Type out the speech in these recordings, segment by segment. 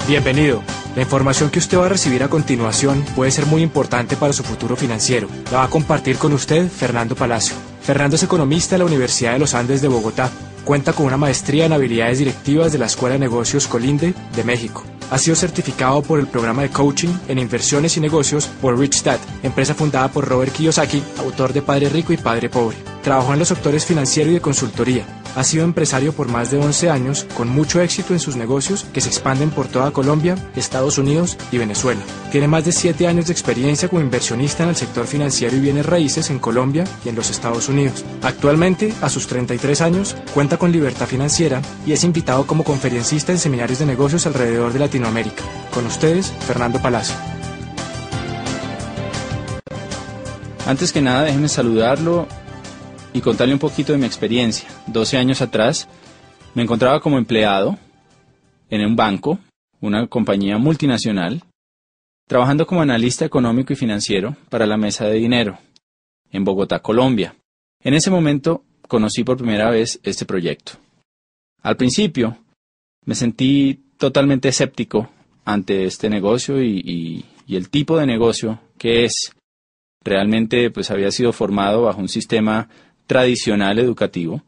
Bienvenido. La información que usted va a recibir a continuación puede ser muy importante para su futuro financiero. La va a compartir con usted Fernando Palacio. Fernando es economista de la Universidad de los Andes de Bogotá. Cuenta con una maestría en habilidades directivas de la Escuela de Negocios Colinde de México. Ha sido certificado por el programa de coaching en inversiones y negocios por Rich Dad, empresa fundada por Robert Kiyosaki, autor de Padre Rico y Padre Pobre. Trabajó en los sectores financiero y de consultoría. Ha sido empresario por más de 11 años, con mucho éxito en sus negocios que se expanden por toda Colombia, Estados Unidos y Venezuela. Tiene más de 7 años de experiencia como inversionista en el sector financiero y bienes raíces en Colombia y en los Estados Unidos. Actualmente, a sus 33 años, cuenta con libertad financiera y es invitado como conferencista en seminarios de negocios alrededor de Latinoamérica. Con ustedes, Fernando Palacio. Antes que nada, déjenme saludarlo y contarle un poquito de mi experiencia. 12 años atrás me encontraba como empleado en un banco, una compañía multinacional, trabajando como analista económico y financiero para la Mesa de Dinero, en Bogotá, Colombia. En ese momento conocí por primera vez este proyecto. Al principio me sentí totalmente escéptico ante este negocio y el tipo de negocio que es. Realmente pues había sido formado bajo un sistema tradicional educativo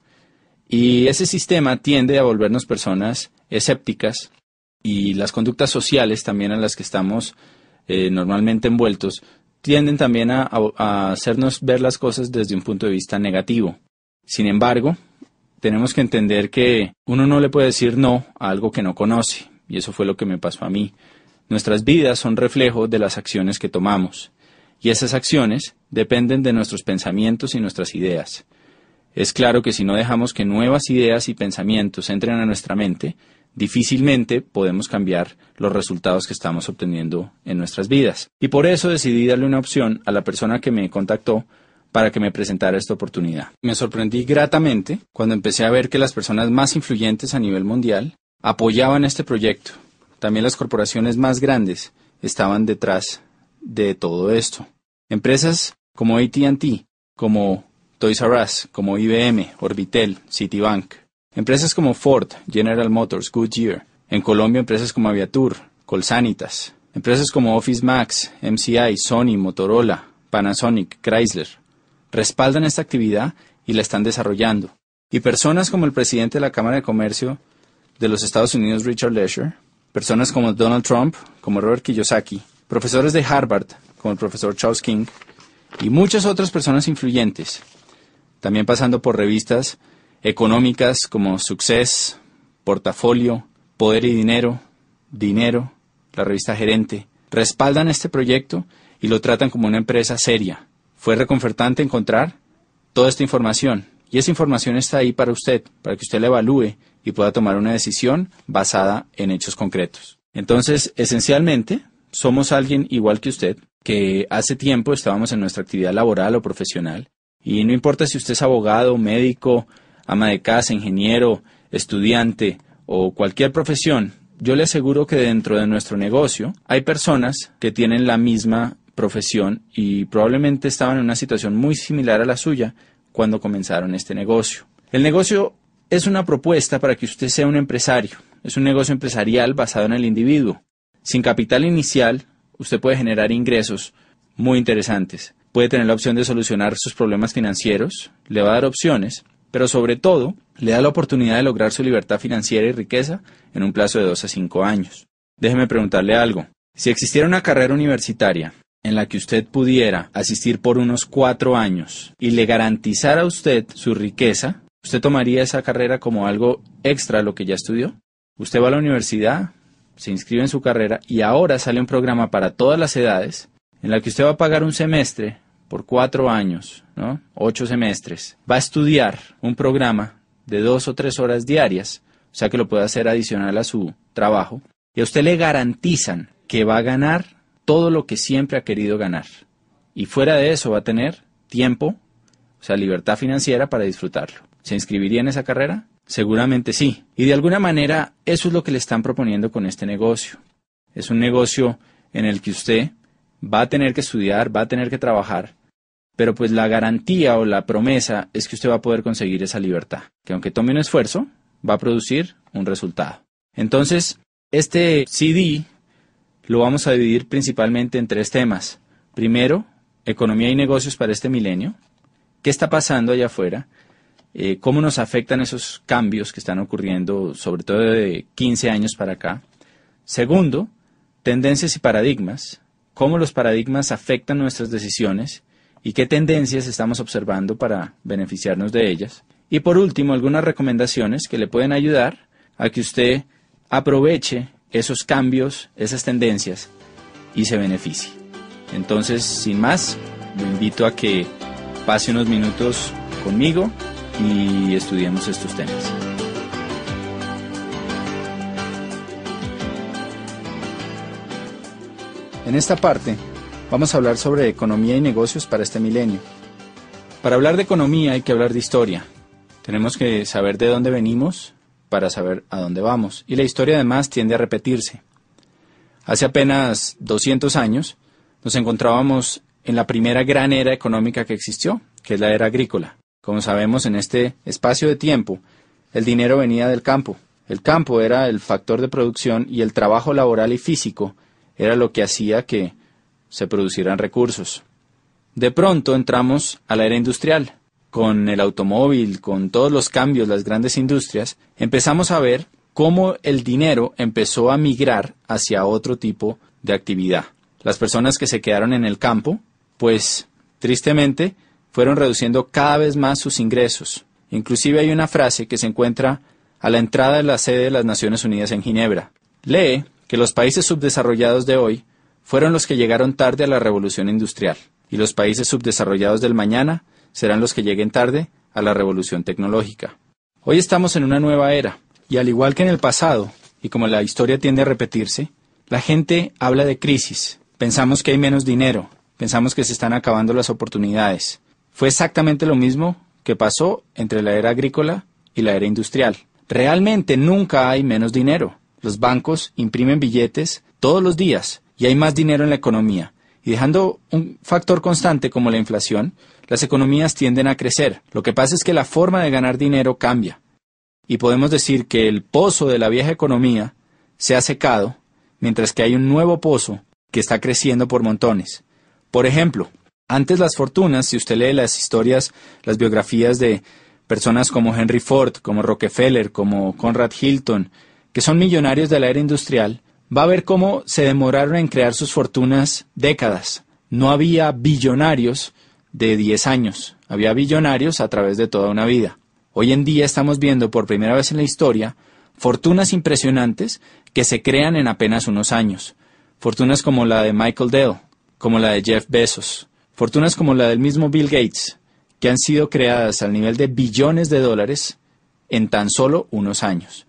y ese sistema tiende a volvernos personas escépticas y las conductas sociales también en las que estamos normalmente envueltos tienden también a hacernos ver las cosas desde un punto de vista negativo. Sin embargo, tenemos que entender que uno no le puede decir no a algo que no conoce y eso fue lo que me pasó a mí. Nuestras vidas son reflejo de las acciones que tomamos. Y esas acciones dependen de nuestros pensamientos y nuestras ideas. Es claro que si no dejamos que nuevas ideas y pensamientos entren a nuestra mente, difícilmente podemos cambiar los resultados que estamos obteniendo en nuestras vidas. Y por eso decidí darle una opción a la persona que me contactó para que me presentara esta oportunidad. Me sorprendí gratamente cuando empecé a ver que las personas más influyentes a nivel mundial apoyaban este proyecto. También las corporaciones más grandes estaban detrás de todo esto. Empresas como AT&T, como Toys R Us, como IBM, Orbitel, Citibank. Empresas como Ford, General Motors, Goodyear. En Colombia, empresas como Aviatur, Colsanitas. Empresas como Office Max, MCI, Sony, Motorola, Panasonic, Chrysler. Respaldan esta actividad y la están desarrollando. Y personas como el presidente de la Cámara de Comercio de los Estados Unidos, Richard Lesher. Personas como Donald Trump, como Robert Kiyosaki. Profesores de Harvard, como el profesor Charles King, y muchas otras personas influyentes, también pasando por revistas económicas como Success, Portafolio, Poder y Dinero, Dinero, la revista Gerente, respaldan este proyecto y lo tratan como una empresa seria. Fue reconfortante encontrar toda esta información, y esa información está ahí para usted, para que usted la evalúe y pueda tomar una decisión basada en hechos concretos. Entonces, esencialmente, somos alguien igual que usted, que hace tiempo estábamos en nuestra actividad laboral o profesional, y no importa si usted es abogado, médico, ama de casa, ingeniero, estudiante o cualquier profesión, yo le aseguro que dentro de nuestro negocio hay personas que tienen la misma profesión y probablemente estaban en una situación muy similar a la suya cuando comenzaron este negocio. El negocio es una propuesta para que usted sea un empresario, es un negocio empresarial basado en el individuo. Sin capital inicial, usted puede generar ingresos muy interesantes. Puede tener la opción de solucionar sus problemas financieros, le va a dar opciones, pero sobre todo, le da la oportunidad de lograr su libertad financiera y riqueza en un plazo de 2 a 5 años. Déjeme preguntarle algo. Si existiera una carrera universitaria en la que usted pudiera asistir por unos 4 años y le garantizara a usted su riqueza, ¿usted tomaría esa carrera como algo extra a lo que ya estudió? Usted va a la universidad, se inscribe en su carrera y ahora sale un programa para todas las edades en la que usted va a pagar un semestre por 4 años, ¿no? 8 semestres. Va a estudiar un programa de 2 o 3 horas diarias, o sea que lo puede hacer adicional a su trabajo, y a usted le garantizan que va a ganar todo lo que siempre ha querido ganar. Y fuera de eso va a tener tiempo, o sea, libertad financiera para disfrutarlo. ¿Se inscribiría en esa carrera? Seguramente sí. Y de alguna manera eso es lo que le están proponiendo con este negocio. Es un negocio en el que usted va a tener que estudiar, va a tener que trabajar, pero pues la garantía o la promesa es que usted va a poder conseguir esa libertad, que aunque tome un esfuerzo, va a producir un resultado. Entonces, Este CD lo vamos a dividir principalmente en 3 temas. Primero, economía y negocios para este milenio. ¿Qué está pasando allá afuera? ¿Cómo nos afectan esos cambios que están ocurriendo, sobre todo de 15 años para acá? Segundo, tendencias y paradigmas. ¿Cómo los paradigmas afectan nuestras decisiones? ¿Y qué tendencias estamos observando para beneficiarnos de ellas? Y por último, algunas recomendaciones que le pueden ayudar a que usted aproveche esos cambios, esas tendencias y se beneficie. Entonces, sin más, lo invito a que pase unos minutos conmigo y estudiemos estos temas. En esta parte vamos a hablar sobre economía y negocios para este milenio. Para hablar de economía hay que hablar de historia. Tenemos que saber de dónde venimos para saber a dónde vamos. Y la historia además tiende a repetirse. Hace apenas 200 años nos encontrábamos en la primera gran era económica que existió, que es la era agrícola. Como sabemos, en este espacio de tiempo, el dinero venía del campo. El campo era el factor de producción y el trabajo laboral y físico era lo que hacía que se producieran recursos. De pronto entramos a la era industrial. Con el automóvil, con todos los cambios, las grandes industrias, empezamos a ver cómo el dinero empezó a migrar hacia otro tipo de actividad. Las personas que se quedaron en el campo, pues tristemente, fueron reduciendo cada vez más sus ingresos. Inclusive hay una frase que se encuentra a la entrada de la sede de las Naciones Unidas en Ginebra. Lee que los países subdesarrollados de hoy fueron los que llegaron tarde a la revolución industrial, y los países subdesarrollados del mañana serán los que lleguen tarde a la revolución tecnológica. Hoy estamos en una nueva era, y al igual que en el pasado, y como la historia tiende a repetirse, la gente habla de crisis. Pensamos que hay menos dinero, pensamos que se están acabando las oportunidades. Fue exactamente lo mismo que pasó entre la era agrícola y la era industrial. Realmente nunca hay menos dinero. Los bancos imprimen billetes todos los días y hay más dinero en la economía. Y dejando un factor constante como la inflación, las economías tienden a crecer. Lo que pasa es que la forma de ganar dinero cambia. Y podemos decir que el pozo de la vieja economía se ha secado, mientras que hay un nuevo pozo que está creciendo por montones. Por ejemplo, antes las fortunas, si usted lee las historias, las biografías de personas como Henry Ford, como Rockefeller, como Conrad Hilton, que son millonarios de la era industrial, va a ver cómo se demoraron en crear sus fortunas décadas. No había billonarios de 10 años, había billonarios a través de toda una vida. Hoy en día estamos viendo por primera vez en la historia fortunas impresionantes que se crean en apenas unos años. Fortunas como la de Michael Dell, como la de Jeff Bezos, fortunas como la del mismo Bill Gates, que han sido creadas al nivel de billones de dólares en tan solo unos años.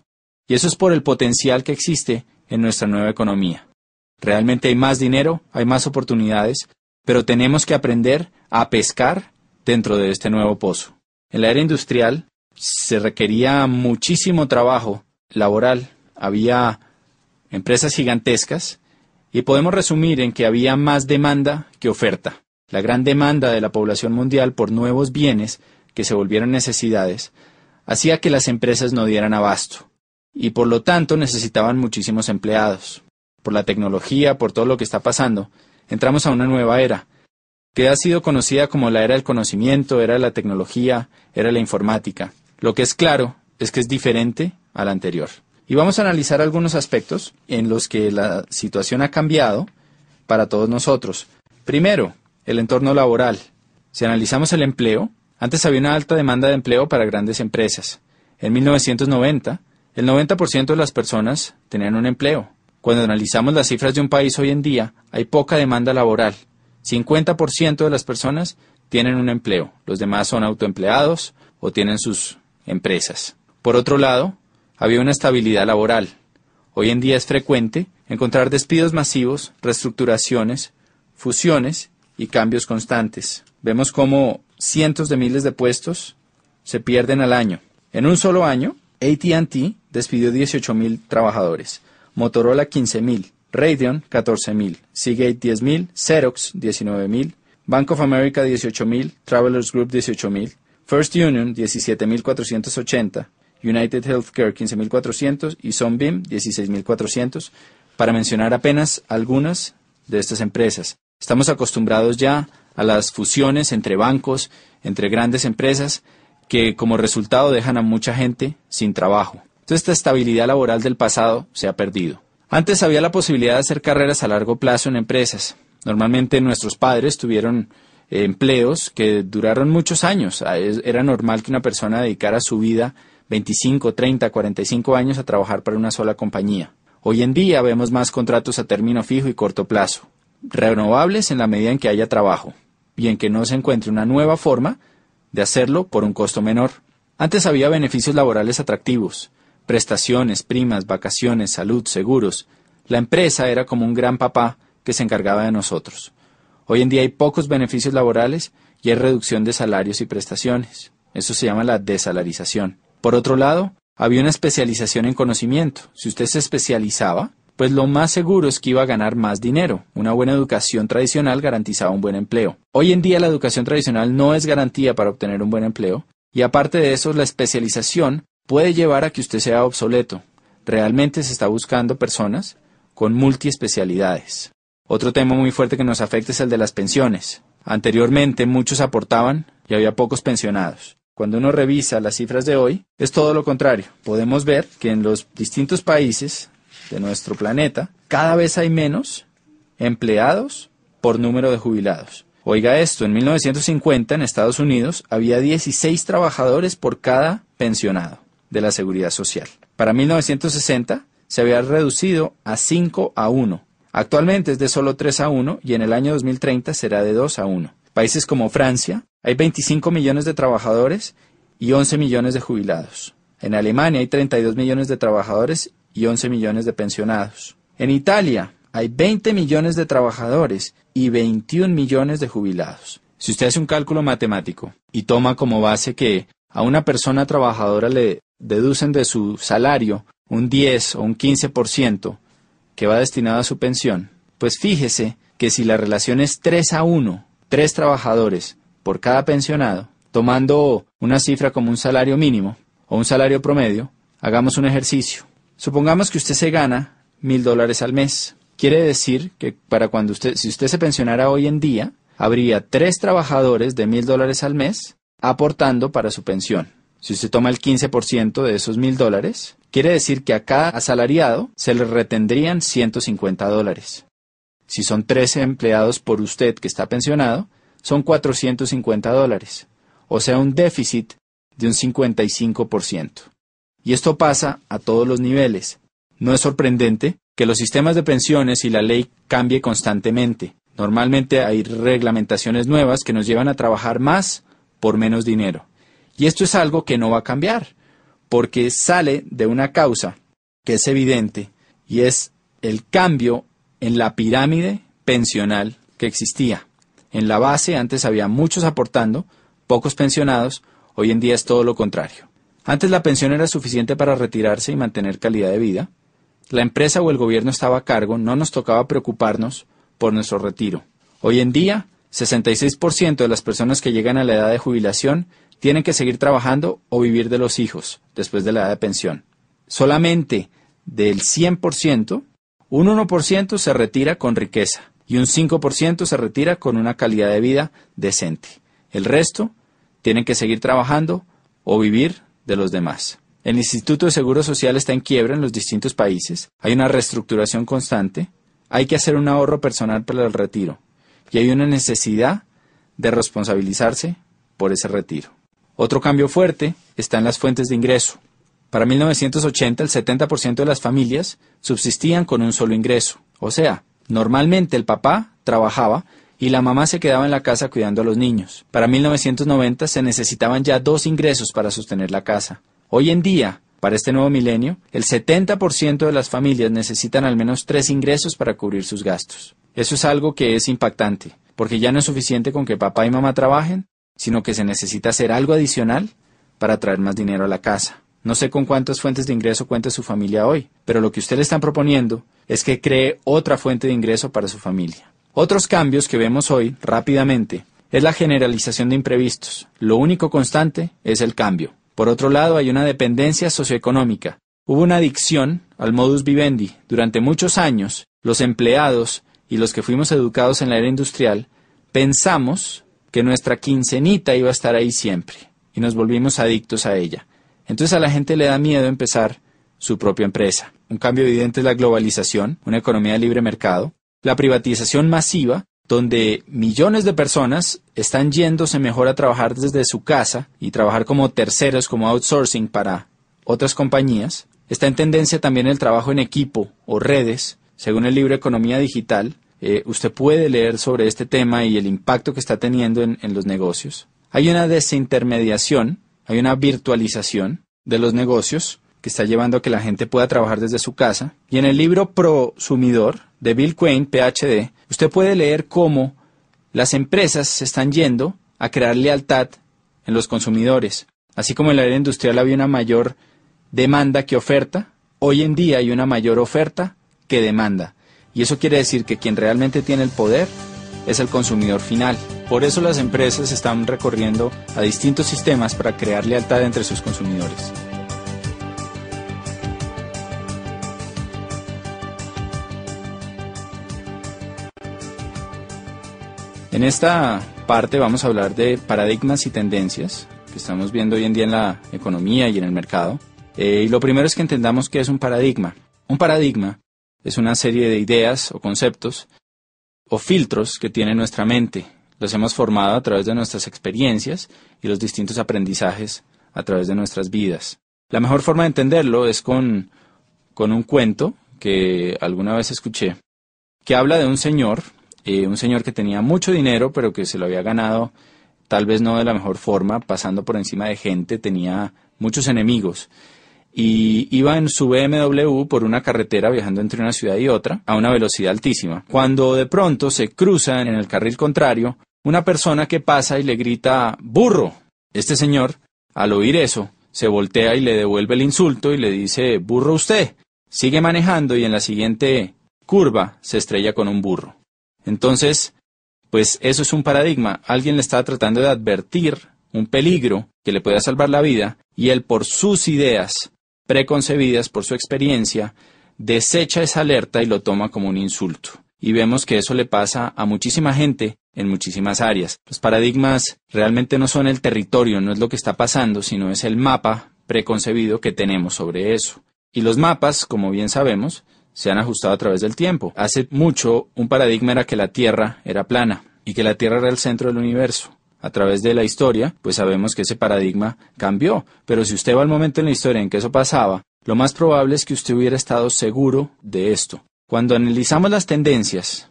Y eso es por el potencial que existe en nuestra nueva economía. Realmente hay más dinero, hay más oportunidades, pero tenemos que aprender a pescar dentro de este nuevo pozo. En la era industrial se requería muchísimo trabajo laboral, había empresas gigantescas y podemos resumir en que había más demanda que oferta. La gran demanda de la población mundial por nuevos bienes que se volvieron necesidades hacía que las empresas no dieran abasto. Y por lo tanto necesitaban muchísimos empleados. Por la tecnología, por todo lo que está pasando, entramos a una nueva era, que ha sido conocida como la era del conocimiento, era la tecnología, era la informática. Lo que es claro es que es diferente a la anterior. Y vamos a analizar algunos aspectos en los que la situación ha cambiado para todos nosotros. Primero, el entorno laboral. Si analizamos el empleo, antes había una alta demanda de empleo para grandes empresas. En 1990, el 90% de las personas tenían un empleo. Cuando analizamos las cifras de un país hoy en día, hay poca demanda laboral. 50% de las personas tienen un empleo. Los demás son autoempleados o tienen sus empresas. Por otro lado, había una estabilidad laboral. Hoy en día es frecuente encontrar despidos masivos, reestructuraciones, fusiones y cambios constantes. Vemos cómo cientos de miles de puestos se pierden al año. En un solo año, AT&T despidió 18,000 trabajadores, Motorola 15,000, Radeon 14,000, Seagate 10,000, Xerox 19,000, Bank of America 18,000, Travelers Group 18,000, First Union 17,480 United Healthcare 15.400 y Sunbeam 16.400, para mencionar apenas algunas de estas empresas. Estamos acostumbrados ya a las fusiones entre bancos, entre grandes empresas, que como resultado dejan a mucha gente sin trabajo. Entonces esta estabilidad laboral del pasado se ha perdido. Antes había la posibilidad de hacer carreras a largo plazo en empresas. Normalmente nuestros padres tuvieron empleos que duraron muchos años. Era normal que una persona dedicara su vida 25, 30, 45 años a trabajar para una sola compañía. Hoy en día vemos más contratos a término fijo y corto plazo, renovables en la medida en que haya trabajo y en que no se encuentre una nueva forma de hacerlo por un costo menor. Antes había beneficios laborales atractivos, prestaciones, primas, vacaciones, salud, seguros. La empresa era como un gran papá que se encargaba de nosotros. Hoy en día hay pocos beneficios laborales y hay reducción de salarios y prestaciones. Eso se llama la desalarización. Por otro lado, había una especialización en conocimiento. Si usted se especializaba, pues lo más seguro es que iba a ganar más dinero. Una buena educación tradicional garantizaba un buen empleo. Hoy en día la educación tradicional no es garantía para obtener un buen empleo, y aparte de eso, la especialización puede llevar a que usted sea obsoleto. Realmente se está buscando personas con multiespecialidades. Otro tema muy fuerte que nos afecta es el de las pensiones. Anteriormente muchos aportaban y había pocos pensionados. Cuando uno revisa las cifras de hoy, es todo lo contrario. Podemos ver que en los distintos países de nuestro planeta, cada vez hay menos empleados por número de jubilados. Oiga esto, en 1950 en Estados Unidos había 16 trabajadores por cada pensionado de la Seguridad Social. Para 1960 se había reducido a 5 a 1. Actualmente es de solo 3 a 1 y en el año 2030 será de 2 a 1. Países como Francia, hay 25 millones de trabajadores y 11 millones de jubilados. En Alemania hay 32 millones de trabajadores y 11 millones de pensionados. En Italia hay 20 millones de trabajadores y 21 millones de jubilados. Si usted hace un cálculo matemático y toma como base que a una persona trabajadora le deducen de su salario un 10 o un 15% que va destinado a su pensión, pues fíjese que si la relación es 3 a 1, 3 trabajadores por cada pensionado, tomando una cifra como un salario mínimo o un salario promedio, hagamos un ejercicio. Supongamos que usted se gana $1,000 al mes. Quiere decir que si usted se pensionara hoy en día, habría 3 trabajadores de $1,000 al mes aportando para su pensión. Si usted toma el 15% de esos $1,000, quiere decir que a cada asalariado se le retendrían $150. Si son 13 empleados por usted que está pensionado, son $450. O sea, un déficit de un 55%. Y esto pasa a todos los niveles. No es sorprendente que los sistemas de pensiones y la ley cambie constantemente. Normalmente hay reglamentaciones nuevas que nos llevan a trabajar más por menos dinero. Y esto es algo que no va a cambiar, porque sale de una causa que es evidente, y es el cambio en la pirámide pensional que existía. En la base antes había muchos aportando, pocos pensionados, hoy en día es todo lo contrario. Antes la pensión era suficiente para retirarse y mantener calidad de vida. La empresa o el gobierno estaba a cargo, no nos tocaba preocuparnos por nuestro retiro. Hoy en día, 66% de las personas que llegan a la edad de jubilación tienen que seguir trabajando o vivir de los hijos después de la edad de pensión. Solamente del 100%, un 1% se retira con riqueza y un 5% se retira con una calidad de vida decente. El resto tienen que seguir trabajando o vivir de los demás. El Instituto de Seguro Social está en quiebra en los distintos países, hay una reestructuración constante, hay que hacer un ahorro personal para el retiro y hay una necesidad de responsabilizarse por ese retiro. Otro cambio fuerte está en las fuentes de ingreso. Para 1980 el 70% de las familias subsistían con un solo ingreso, o sea, normalmente el papá trabajaba y la mamá se quedaba en la casa cuidando a los niños. Para 1990 se necesitaban ya 2 ingresos para sostener la casa. Hoy en día, para este nuevo milenio, el 70% de las familias necesitan al menos 3 ingresos para cubrir sus gastos. Eso es algo que es impactante, porque ya no es suficiente con que papá y mamá trabajen, sino que se necesita hacer algo adicional para traer más dinero a la casa. No sé con cuántas fuentes de ingreso cuenta su familia hoy, pero lo que usted le están proponiendo es que cree otra fuente de ingreso para su familia. Otros cambios que vemos hoy, rápidamente, es la generalización de imprevistos. Lo único constante es el cambio. Por otro lado, hay una dependencia socioeconómica. Hubo una adicción al modus vivendi. Durante muchos años, los empleados y los que fuimos educados en la era industrial, pensamos que nuestra quincenita iba a estar ahí siempre y nos volvimos adictos a ella. Entonces a la gente le da miedo empezar su propia empresa. Un cambio evidente es la globalización, una economía de libre mercado, la privatización masiva, donde millones de personas están yéndose mejor a trabajar desde su casa y trabajar como terceros, como outsourcing para otras compañías. Está en tendencia también el trabajo en equipo o redes, según el libro Economía Digital. Usted puede leer sobre este tema y el impacto que está teniendo en los negocios. Hay una desintermediación, hay una virtualización de los negocios que está llevando a que la gente pueda trabajar desde su casa. Y en el libro Prosumidor de Bill Quain, PhD, usted puede leer cómo las empresas se están yendo a crear lealtad en los consumidores. Así como en la era industrial había una mayor demanda que oferta, hoy en día hay una mayor oferta que demanda. Y eso quiere decir que quien realmente tiene el poder es el consumidor final. Por eso las empresas están recorriendo a distintos sistemas para crear lealtad entre sus consumidores. En esta parte vamos a hablar de paradigmas y tendencias que estamos viendo hoy en día en la economía y en el mercado. Y lo primero es que entendamos qué es un paradigma. Un paradigma es una serie de ideas o conceptos o filtros que tiene nuestra mente. Los hemos formado a través de nuestras experiencias y los distintos aprendizajes a través de nuestras vidas. La mejor forma de entenderlo es con un cuento que alguna vez escuché, que habla de un señor que tenía mucho dinero, pero que se lo había ganado tal vez no de la mejor forma, pasando por encima de gente, tenía muchos enemigos. Y iba en su BMW por una carretera viajando entre una ciudad y otra a una velocidad altísima. Cuando de pronto se cruza en el carril contrario una persona que pasa y le grita ¡burro! Este señor, al oír eso, se voltea y le devuelve el insulto y le dice ¡burro usted! Sigue manejando y en la siguiente curva se estrella con un burro. Entonces, pues eso es un paradigma. Alguien le está tratando de advertir un peligro que le pueda salvar la vida y él por sus ideas preconcebidas, por su experiencia, desecha esa alerta y lo toma como un insulto. Y vemos que eso le pasa a muchísima gente en muchísimas áreas. Los paradigmas realmente no son el territorio, no es lo que está pasando, sino es el mapa preconcebido que tenemos sobre eso. Y los mapas, como bien sabemos, se han ajustado a través del tiempo. Hace mucho, un paradigma era que la Tierra era plana y que la Tierra era el centro del universo. A través de la historia, pues sabemos que ese paradigma cambió. Pero si usted va al momento en la historia en que eso pasaba, lo más probable es que usted hubiera estado seguro de esto. Cuando analizamos las tendencias,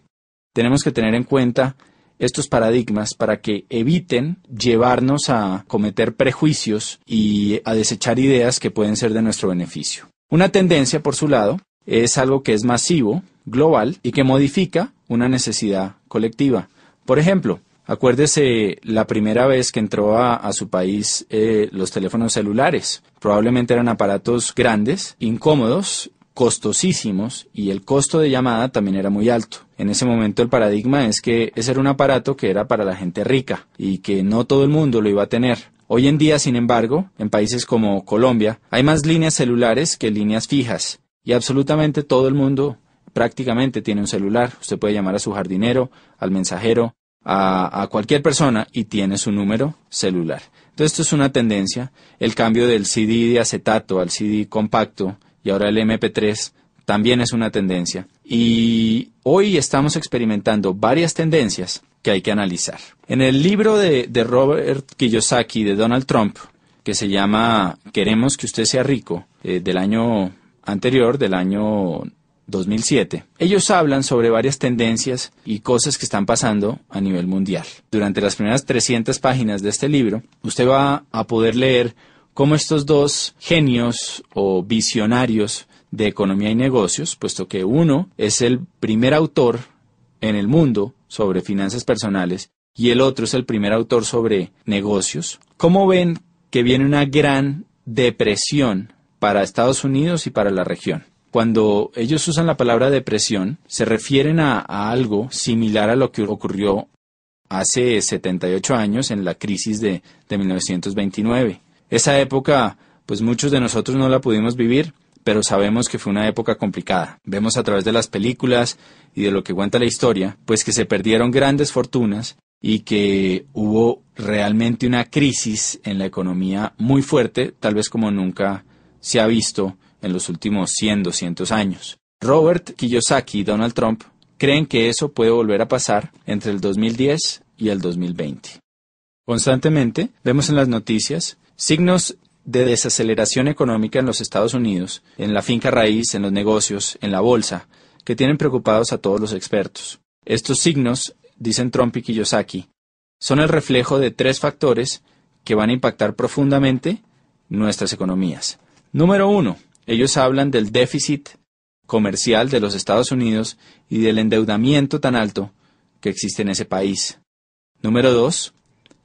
tenemos que tener en cuenta estos paradigmas para que eviten llevarnos a cometer prejuicios y a desechar ideas que pueden ser de nuestro beneficio. Una tendencia, por su lado, es algo que es masivo, global y que modifica una necesidad colectiva. Por ejemplo, acuérdese la primera vez que entró a su país los teléfonos celulares. Probablemente eran aparatos grandes, incómodos, costosísimos y el costo de llamada también era muy alto. En ese momento el paradigma es que ese era un aparato que era para la gente rica y que no todo el mundo lo iba a tener. Hoy en día, sin embargo, en países como Colombia, hay más líneas celulares que líneas fijas y absolutamente todo el mundo prácticamente tiene un celular. Usted puede llamar a su jardinero, al mensajero, a cualquier persona y tiene su número celular. Entonces esto es una tendencia, el cambio del CD de acetato al CD compacto y ahora el MP3 también es una tendencia. Y hoy estamos experimentando varias tendencias que hay que analizar. En el libro de Robert Kiyosaki, de Donald Trump, que se llama Queremos que usted sea rico, del año anterior, del año 2007, ellos hablan sobre varias tendencias y cosas que están pasando a nivel mundial. Durante las primeras 300 páginas de este libro, usted va a poder leer cómo estos dos genios o visionarios de economía y negocios, puesto que uno es el primer autor en el mundo sobre finanzas personales y el otro es el primer autor sobre negocios, cómo ven que viene una gran depresión para Estados Unidos y para la región. Cuando ellos usan la palabra depresión, se refieren a algo similar a lo que ocurrió hace 78 años en la crisis de 1929. Esa época, pues muchos de nosotros no la pudimos vivir, pero sabemos que fue una época complicada. Vemos a través de las películas y de lo que cuenta la historia, pues que se perdieron grandes fortunas y que hubo realmente una crisis en la economía muy fuerte, tal vez como nunca se ha visto en los últimos 100, 200 años. Robert Kiyosaki y Donald Trump creen que eso puede volver a pasar entre el 2010 y el 2020. Constantemente vemos en las noticias signos de desaceleración económica en los Estados Unidos, en la finca raíz, en los negocios, en la bolsa, que tienen preocupados a todos los expertos. Estos signos, dicen Trump y Kiyosaki, son el reflejo de 3 factores que van a impactar profundamente nuestras economías. Número 1, ellos hablan del déficit comercial de los Estados Unidos y del endeudamiento tan alto que existe en ese país. Número 2,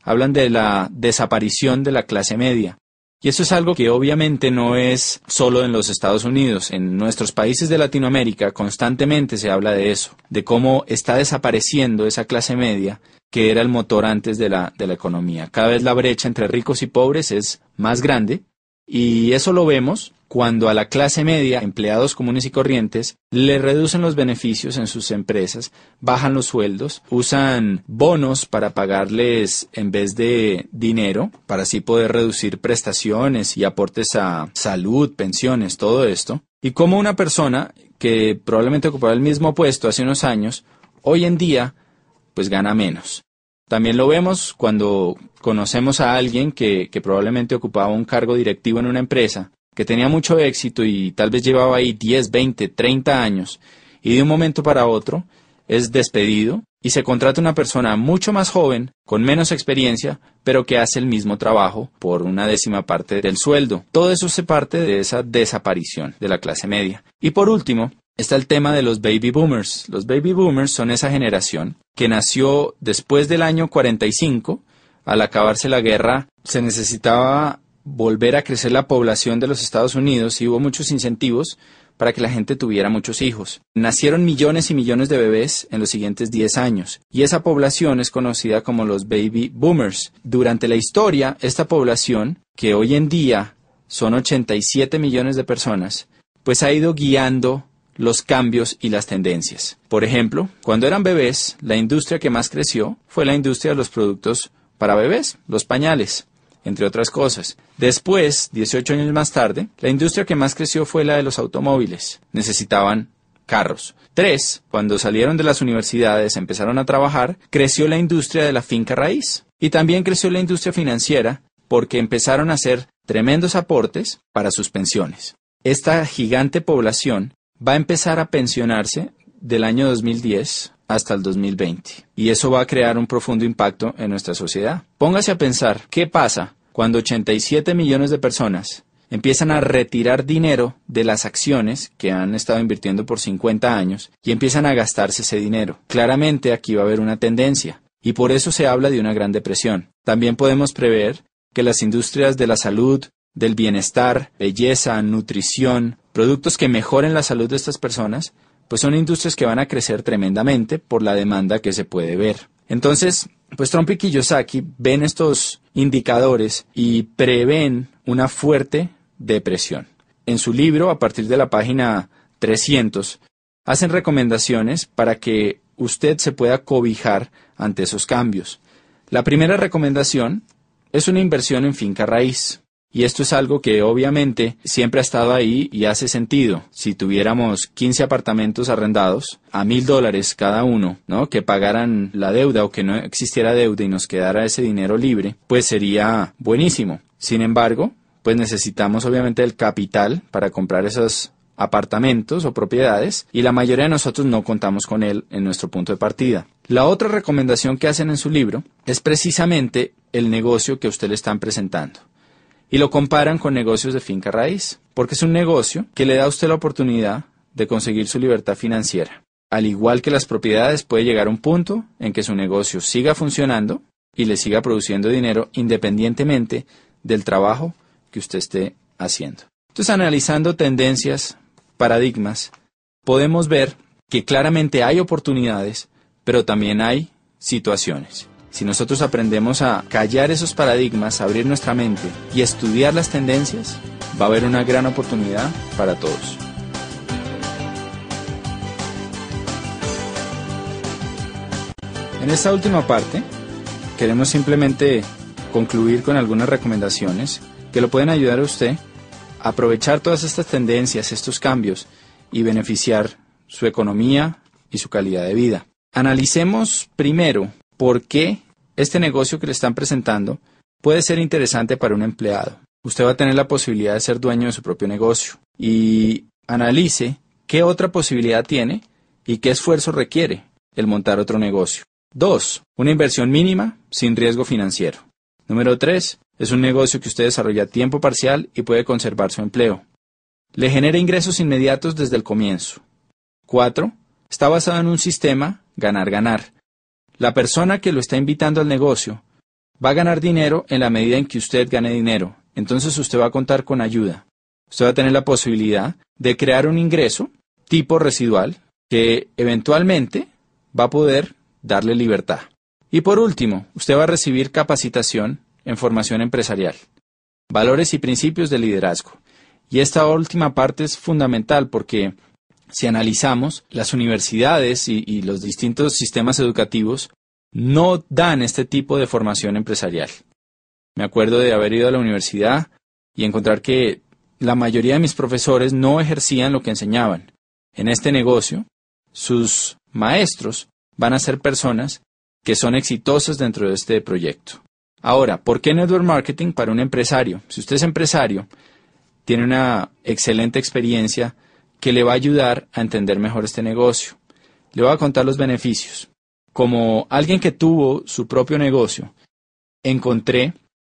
hablan de la desaparición de la clase media. Y eso es algo que obviamente no es solo en los Estados Unidos. En nuestros países de Latinoamérica constantemente se habla de eso, de cómo está desapareciendo esa clase media que era el motor antes de la economía. Cada vez la brecha entre ricos y pobres es más grande y eso lo vemos cuando a la clase media, empleados comunes y corrientes, le reducen los beneficios en sus empresas, bajan los sueldos, usan bonos para pagarles en vez de dinero, para así poder reducir prestaciones y aportes a salud, pensiones, todo esto. Y como una persona que probablemente ocupaba el mismo puesto hace unos años, hoy en día, pues gana menos. También lo vemos cuando conocemos a alguien que probablemente ocupaba un cargo directivo en una empresa, que tenía mucho éxito y tal vez llevaba ahí 10, 20, 30 años, y de un momento para otro es despedido y se contrata una persona mucho más joven, con menos experiencia, pero que hace el mismo trabajo por una 10ª parte del sueldo. Todo eso se parte de esa desaparición de la clase media. Y por último, está el tema de los baby boomers. Los baby boomers son esa generación que nació después del año 45. Al acabarse la guerra, se necesitaba volver a crecer la población de los Estados Unidos y hubo muchos incentivos para que la gente tuviera muchos hijos. Nacieron millones y millones de bebés en los siguientes 10 años y esa población es conocida como los baby boomers. Durante la historia, esta población, que hoy en día son 87 millones de personas, pues ha ido guiando los cambios y las tendencias. Por ejemplo, cuando eran bebés, la industria que más creció fue la industria de los productos para bebés, los pañales, entre otras cosas. Después, 18 años más tarde, la industria que más creció fue la de los automóviles. Necesitaban carros. 3, cuando salieron de las universidades, empezaron a trabajar, creció la industria de la finca raíz. Y también creció la industria financiera porque empezaron a hacer tremendos aportes para sus pensiones. Esta gigante población va a empezar a pensionarse del año 2010 hasta el 2020. Y eso va a crear un profundo impacto en nuestra sociedad. Póngase a pensar, ¿qué pasa cuando 87 millones de personas empiezan a retirar dinero de las acciones que han estado invirtiendo por 50 años y empiezan a gastarse ese dinero? Claramente aquí va a haber una tendencia y por eso se habla de una gran depresión. También podemos prever que las industrias de la salud, del bienestar, belleza, nutrición, productos que mejoren la salud de estas personas, pues son industrias que van a crecer tremendamente por la demanda que se puede ver. Entonces, pues Trump y Kiyosaki ven estos indicadores y prevén una fuerte depresión. En su libro, a partir de la página 300, hacen recomendaciones para que usted se pueda cobijar ante esos cambios. La primera recomendación es una inversión en finca raíz. Y esto es algo que obviamente siempre ha estado ahí y hace sentido. Si tuviéramos 15 apartamentos arrendados a $1,000 cada uno, ¿no?, que pagaran la deuda o que no existiera deuda y nos quedara ese dinero libre, pues sería buenísimo. Sin embargo, pues necesitamos obviamente el capital para comprar esos apartamentos o propiedades y la mayoría de nosotros no contamos con él en nuestro punto de partida. La otra recomendación que hacen en su libro es precisamente el negocio que a usted le están presentando. Y lo comparan con negocios de finca raíz, porque es un negocio que le da a usted la oportunidad de conseguir su libertad financiera. Al igual que las propiedades, puede llegar a un punto en que su negocio siga funcionando y le siga produciendo dinero independientemente del trabajo que usted esté haciendo. Entonces, analizando tendencias, paradigmas, podemos ver que claramente hay oportunidades, pero también hay situaciones. Si nosotros aprendemos a callar esos paradigmas, abrir nuestra mente y estudiar las tendencias, va a haber una gran oportunidad para todos. En esta última parte, queremos simplemente concluir con algunas recomendaciones que lo pueden ayudar a usted a aprovechar todas estas tendencias, estos cambios y beneficiar su economía y su calidad de vida. Analicemos primero por qué este negocio que le están presentando puede ser interesante para un empleado. Usted va a tener la posibilidad de ser dueño de su propio negocio y analice qué otra posibilidad tiene y qué esfuerzo requiere el montar otro negocio. 2. Una inversión mínima sin riesgo financiero. Número 3. Es un negocio que usted desarrolla a tiempo parcial y puede conservar su empleo. Le genera ingresos inmediatos desde el comienzo. 4. Está basado en un sistema ganar-ganar. La persona que lo está invitando al negocio va a ganar dinero en la medida en que usted gane dinero. Entonces usted va a contar con ayuda. Usted va a tener la posibilidad de crear un ingreso tipo residual que eventualmente va a poder darle libertad. Y por último, usted va a recibir capacitación en formación empresarial, valores y principios de liderazgo. Y esta última parte es fundamental porque si analizamos, las universidades y los distintos sistemas educativos no dan este tipo de formación empresarial. Me acuerdo de haber ido a la universidad y encontrar que la mayoría de mis profesores no ejercían lo que enseñaban. En este negocio, sus maestros van a ser personas que son exitosas dentro de este proyecto. Ahora, ¿por qué Network Marketing para un empresario? Si usted es empresario, tiene una excelente experiencia que le va a ayudar a entender mejor este negocio. Le voy a contar los beneficios. Como alguien que tuvo su propio negocio, encontré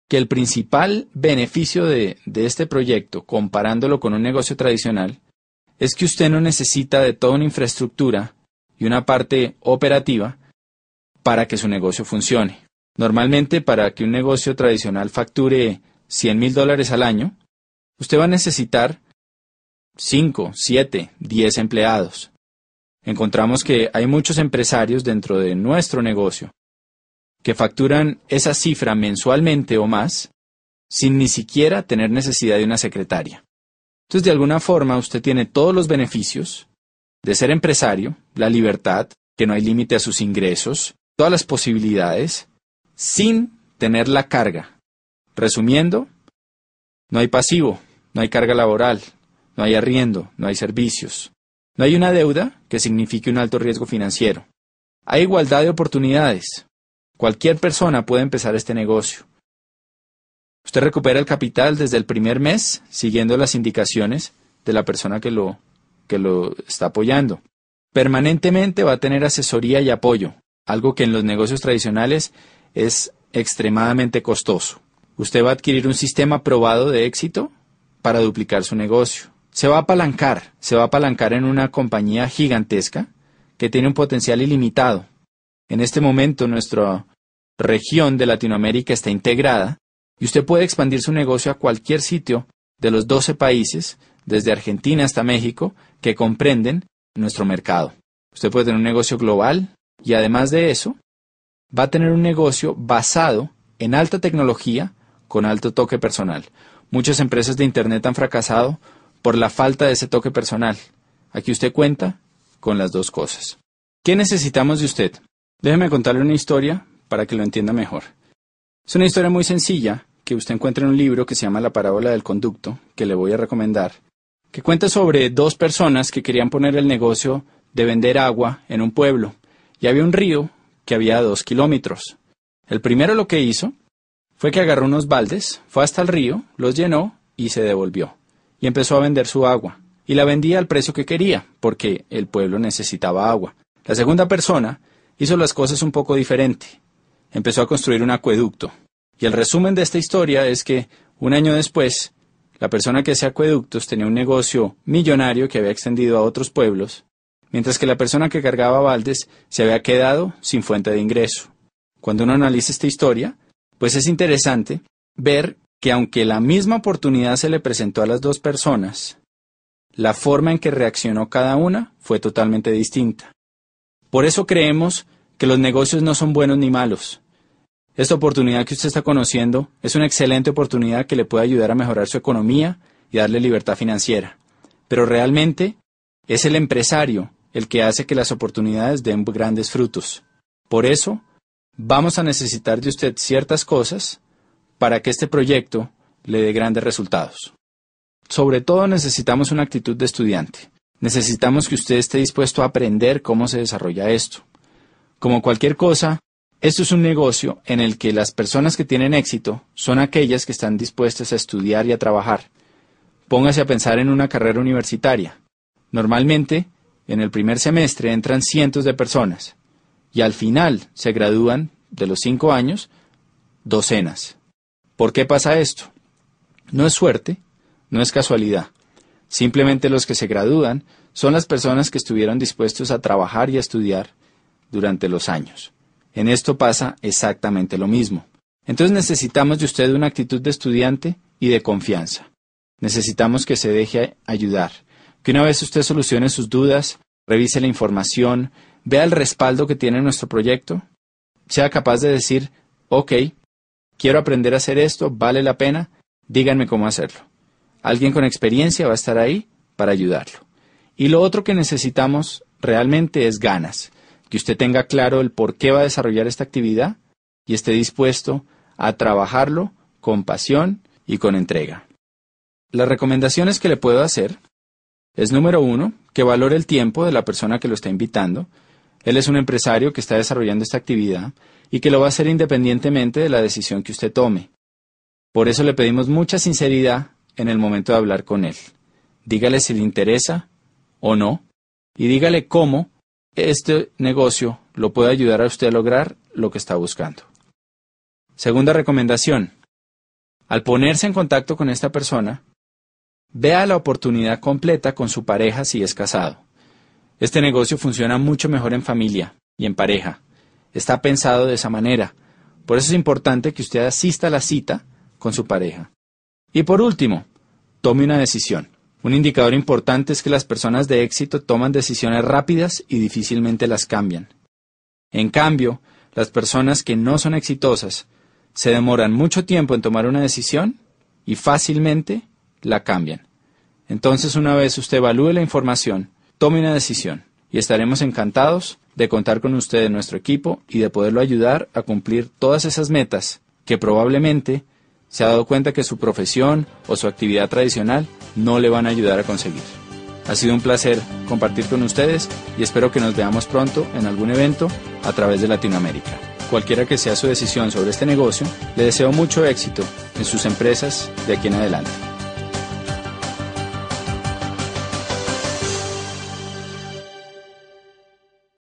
que el principal beneficio de este proyecto, comparándolo con un negocio tradicional, es que usted no necesita de toda una infraestructura y una parte operativa para que su negocio funcione. Normalmente, para que un negocio tradicional facture $100,000 al año, usted va a necesitar 5, 7, 10 empleados. Encontramos que hay muchos empresarios dentro de nuestro negocio que facturan esa cifra mensualmente o más sin ni siquiera tener necesidad de una secretaria. Entonces, de alguna forma, usted tiene todos los beneficios de ser empresario, la libertad, que no hay límite a sus ingresos, todas las posibilidades, sin tener la carga. Resumiendo, no hay pasivo, no hay carga laboral, no hay arriendo, no hay servicios, no hay una deuda que signifique un alto riesgo financiero. Hay igualdad de oportunidades. Cualquier persona puede empezar este negocio. Usted recupera el capital desde el primer mes, siguiendo las indicaciones de la persona que lo está apoyando. Permanentemente va a tener asesoría y apoyo, algo que en los negocios tradicionales es extremadamente costoso. Usted va a adquirir un sistema probado de éxito para duplicar su negocio. Se va a apalancar en una compañía gigantesca que tiene un potencial ilimitado. En este momento nuestra región de Latinoamérica está integrada y usted puede expandir su negocio a cualquier sitio de los 12 países, desde Argentina hasta México, que comprenden nuestro mercado. Usted puede tener un negocio global y además de eso, va a tener un negocio basado en alta tecnología con alto toque personal. Muchas empresas de Internet han fracasado por la falta de ese toque personal. Aquí usted cuenta con las dos cosas. ¿Qué necesitamos de usted? Déjeme contarle una historia para que lo entienda mejor. Es una historia muy sencilla que usted encuentra en un libro que se llama La parábola del conducto, que le voy a recomendar, que cuenta sobre dos personas que querían poner el negocio de vender agua en un pueblo, y había un río que había a 2 kilómetros. El primero lo que hizo fue que agarró unos baldes, fue hasta el río, los llenó y se devolvió. Y empezó a vender su agua. Y la vendía al precio que quería, porque el pueblo necesitaba agua. La segunda persona hizo las cosas un poco diferente. Empezó a construir un acueducto. Y el resumen de esta historia es que, un año después, la persona que hacía acueductos tenía un negocio millonario que había extendido a otros pueblos, mientras que la persona que cargaba baldes se había quedado sin fuente de ingreso. Cuando uno analiza esta historia, pues es interesante ver que aunque la misma oportunidad se le presentó a las dos personas, la forma en que reaccionó cada una fue totalmente distinta. Por eso creemos que los negocios no son buenos ni malos, Esta oportunidad que usted está conociendo es una excelente oportunidad que le puede ayudar a mejorar su economía y darle libertad financiera. Pero realmente es el empresario el que hace que las oportunidades den grandes frutos. Por eso, vamos a necesitar de usted ciertas cosas para que este proyecto le dé grandes resultados. Sobre todo necesitamos una actitud de estudiante. Necesitamos que usted esté dispuesto a aprender cómo se desarrolla esto. Como cualquier cosa, esto es un negocio en el que las personas que tienen éxito son aquellas que están dispuestas a estudiar y a trabajar. Póngase a pensar en una carrera universitaria. Normalmente, en el primer semestre entran cientos de personas y al final se gradúan de los 5 años docenas. ¿Por qué pasa esto? No es suerte, no es casualidad. Simplemente los que se gradúan son las personas que estuvieron dispuestos a trabajar y a estudiar durante los años. En esto pasa exactamente lo mismo. Entonces necesitamos de usted una actitud de estudiante y de confianza. Necesitamos que se deje ayudar, que una vez usted solucione sus dudas, revise la información, vea el respaldo que tiene nuestro proyecto, sea capaz de decir, ok, quiero aprender a hacer esto, vale la pena, díganme cómo hacerlo. Alguien con experiencia va a estar ahí para ayudarlo. Y lo otro que necesitamos realmente es ganas, que usted tenga claro el por qué va a desarrollar esta actividad y esté dispuesto a trabajarlo con pasión y con entrega. Las recomendaciones que le puedo hacer es, número 1, que valore el tiempo de la persona que lo está invitando. Él es un empresario que está desarrollando esta actividad y que lo va a hacer independientemente de la decisión que usted tome. Por eso le pedimos mucha sinceridad en el momento de hablar con él. Dígale si le interesa o no y dígale cómo este negocio lo puede ayudar a usted a lograr lo que está buscando. Segunda recomendación. Al ponerse en contacto con esta persona, vea la oportunidad completa con su pareja si es casado. Este negocio funciona mucho mejor en familia y en pareja. Está pensado de esa manera. Por eso es importante que usted asista a la cita con su pareja. Y por último, tome una decisión. Un indicador importante es que las personas de éxito toman decisiones rápidas y difícilmente las cambian. En cambio, las personas que no son exitosas se demoran mucho tiempo en tomar una decisión y fácilmente la cambian. Entonces, una vez usted evalúe la información, tome una decisión y estaremos encantados de contar con usted en nuestro equipo y de poderlo ayudar a cumplir todas esas metas que probablemente se ha dado cuenta que su profesión o su actividad tradicional no le van a ayudar a conseguir. Ha sido un placer compartir con ustedes y espero que nos veamos pronto en algún evento a través de Latinoamérica. Cualquiera que sea su decisión sobre este negocio, le deseo mucho éxito en sus empresas de aquí en adelante.